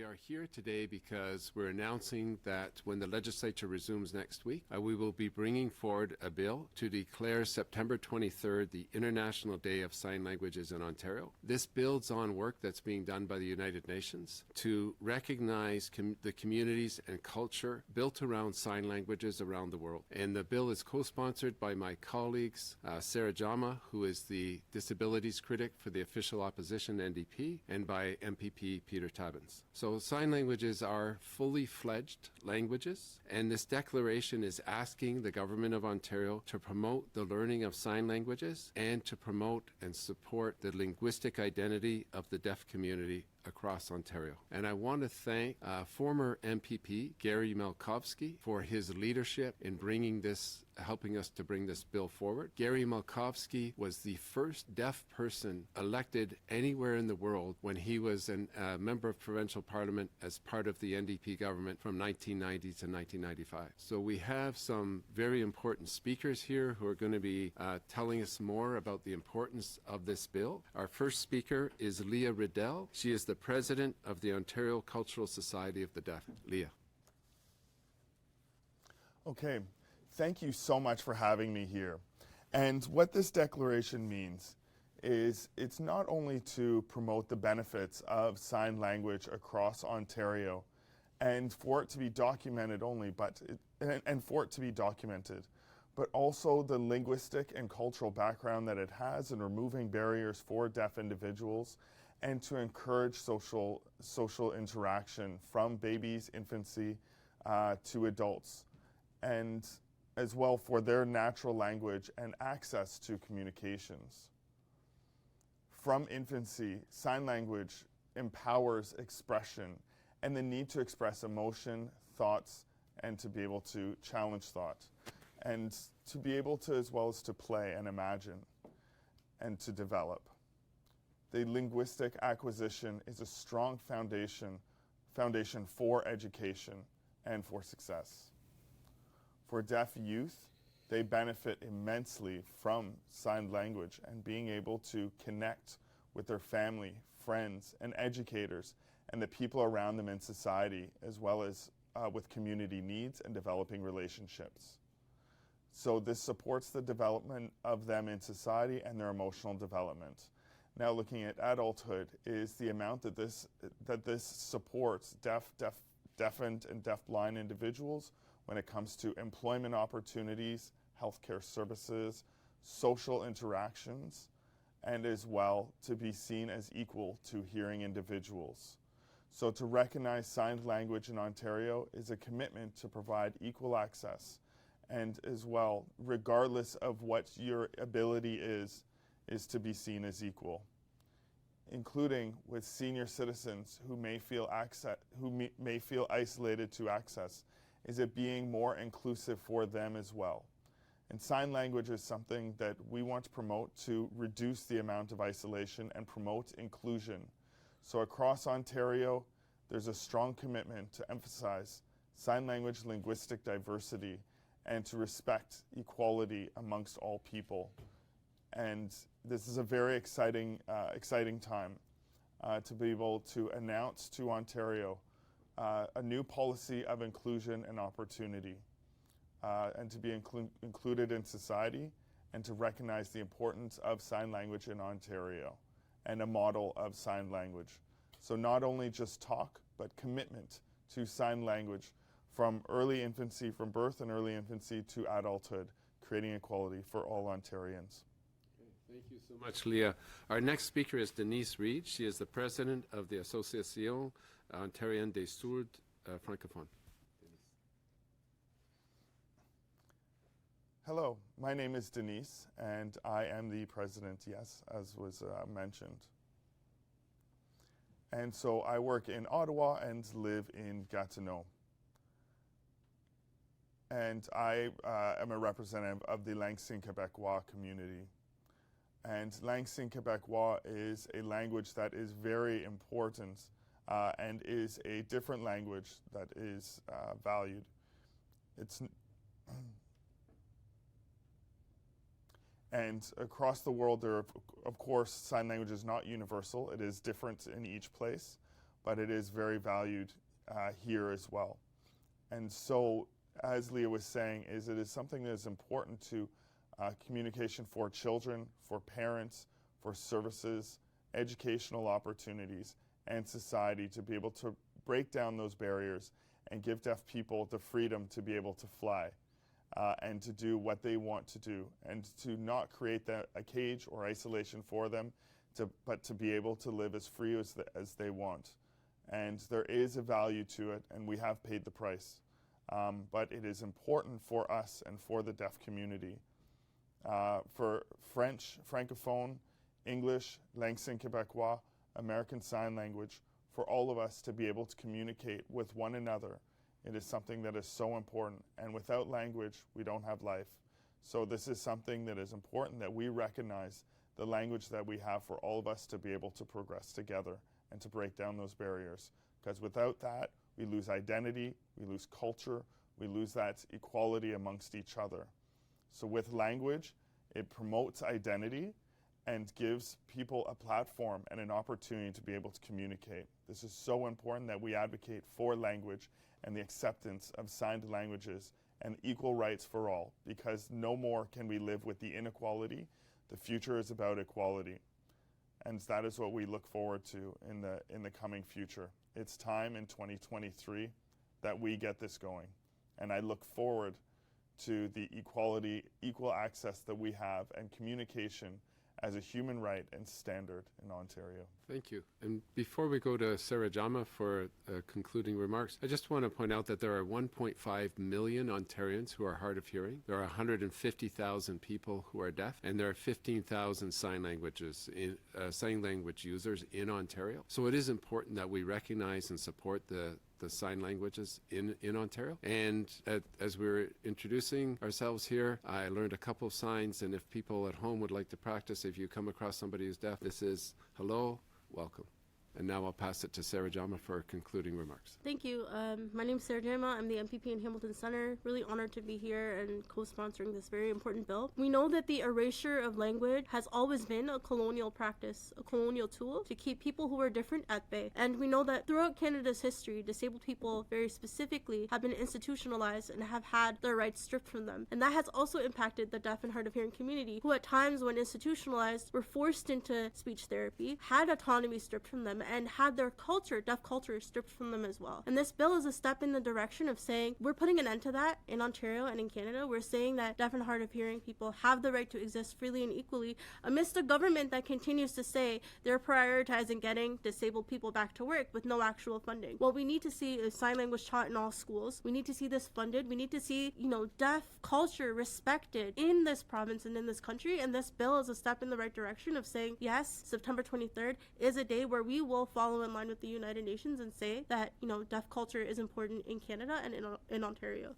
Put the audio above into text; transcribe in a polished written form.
are here today because we're announcing that when the legislature resumes next week, we will be bringing forward a bill to declare September 23rd the International Day of Sign Languages in Ontario. This builds on work that's being done by the United Nations to recognize the communities and culture built around sign languages around the world. And the bill is co-sponsored by my colleagues, Sarah Jama, who is the Disabilities Critic for the official opposition NDP, and by MPP Peter Tabbins. So sign languages are fully fledged languages, and this declaration is asking the Government of Ontario to promote the learning of sign languages and to promote and support the linguistic identity of the deaf community across Ontario. And I want to thank former MPP Gary Malkovsky for his leadership in helping us to bring this bill forward. Gary Malkovsky was the first deaf person elected anywhere in the world when he was a member of provincial parliament as part of the NDP government from 1990 to 1995. So we have some very important speakers here who are going to be telling us more about the importance of this bill. Our first speaker is Leah Riddell. She is the president of the Ontario Cultural Society of the Deaf. Leah. Okay, thank you so much for having me here. And what this declaration means is it's not only to promote the benefits of sign language across Ontario and for it to be documented but also the linguistic and cultural background that it has in removing barriers for deaf individuals and to encourage social interaction from babies, infancy, to adults, and as well for their natural language and access to communications. From infancy, sign language empowers expression and the need to express emotion, thoughts, and to be able to challenge thought, and to be able to, as well as to play and imagine and to develop. The linguistic acquisition is a strong foundation for education and for success. For deaf youth, they benefit immensely from sign language and being able to connect with their family, friends, and educators, and the people around them in society, as well as with community needs and developing relationships. So this supports the development of them in society and their emotional development. Now looking at adulthood is the amount that this supports deafened and deafblind individuals when it comes to employment opportunities, healthcare services, social interactions, and as well to be seen as equal to hearing individuals. So to recognize sign language in Ontario is a commitment to provide equal access, and as well, regardless of what your ability is to be seen as equal, including with senior citizens who may feel isolated to access. Is it being more inclusive for them as well? And sign language is something that we want to promote to reduce the amount of isolation and promote inclusion. So across Ontario, there's a strong commitment to emphasize sign language linguistic diversity and to respect equality amongst all people. And this is a very exciting time to be able to announce to Ontario a new policy of inclusion and opportunity, and to be included in society, and to recognize the importance of sign language in Ontario and a model of sign language. So not only just talk, but commitment to sign language from early infancy, from birth and early infancy to adulthood, creating equality for all Ontarians. Thank you so much, Leah. Our next speaker is Denise Reed. She is the president of the Association Ontarienne des Sourds Francophone. Hello, my name is Denise, and I am the president, yes, as was mentioned. And so I work in Ottawa and live in Gatineau. And I am a representative of the Langsing Québécois community. And Langsing Québécois is a language that is very important and is a different language that is valued. And across the world, there are, of course, sign language is not universal. It is different in each place. but it is very valued here as well. And so, as Leah was saying, it is something that is important to communication for children, for parents, for services, educational opportunities, and society to be able to break down those barriers and give deaf people the freedom to be able to fly and to do what they want to do, and to not create a cage or isolation for them, but to be able to live as free as they want. And there is a value to it, and we have paid the price. But it is important for us and for the deaf community. For French, Francophone, English, Langue Québécois, American Sign Language, for all of us to be able to communicate with one another. It is something that is so important. And without language, we don't have life. So this is something that is important, that we recognize the language that we have for all of us to be able to progress together and to break down those barriers. Because without that, we lose identity, we lose culture, we lose that equality amongst each other. So with language, it promotes identity and gives people a platform and an opportunity to be able to communicate. This is so important that we advocate for language and the acceptance of signed languages and equal rights for all, because no more can we live with the inequality. The future is about equality. And that is what we look forward to in the coming future. It's time in 2023 that we get this going. And I look forward to the equality, equal access that we have, and communication as a human right and standard in Ontario. Thank you. And before we go to Sarah Jama for concluding remarks, I just want to point out that there are 1.5 million Ontarians who are hard of hearing. There are 150,000 people who are deaf, and there are 15,000 sign language users in Ontario. So it is important that we recognize and support the sign languages in Ontario. And as we're introducing ourselves here, I learned a couple of signs, and if people at home would like to practice, if you come across somebody who's deaf, this is hello, welcome. And now I'll pass it to Sarah Jama for concluding remarks. Thank you. My name is Sarah Jama. I'm the MPP in Hamilton Centre. Really honored to be here and co-sponsoring this very important bill. We know that the erasure of language has always been a colonial practice, a colonial tool to keep people who are different at bay. And we know that throughout Canada's history, disabled people very specifically have been institutionalized and have had their rights stripped from them. And that has also impacted the deaf and hard of hearing community, who at times when institutionalized were forced into speech therapy, had autonomy stripped from them, and had their culture, deaf culture, stripped from them as well. And this bill is a step in the direction of saying we're putting an end to that in Ontario and in Canada. We're saying that deaf and hard of hearing people have the right to exist freely and equally amidst a government that continues to say they're prioritizing getting disabled people back to work with no actual funding. What we need to see is sign language taught in all schools. We need to see this funded. We need to see, deaf culture respected in this province and in this country. And this bill is a step in the right direction of saying, yes, September 23rd is a day where we will follow in line with the United Nations and say that, deaf culture is important in Canada and in Ontario.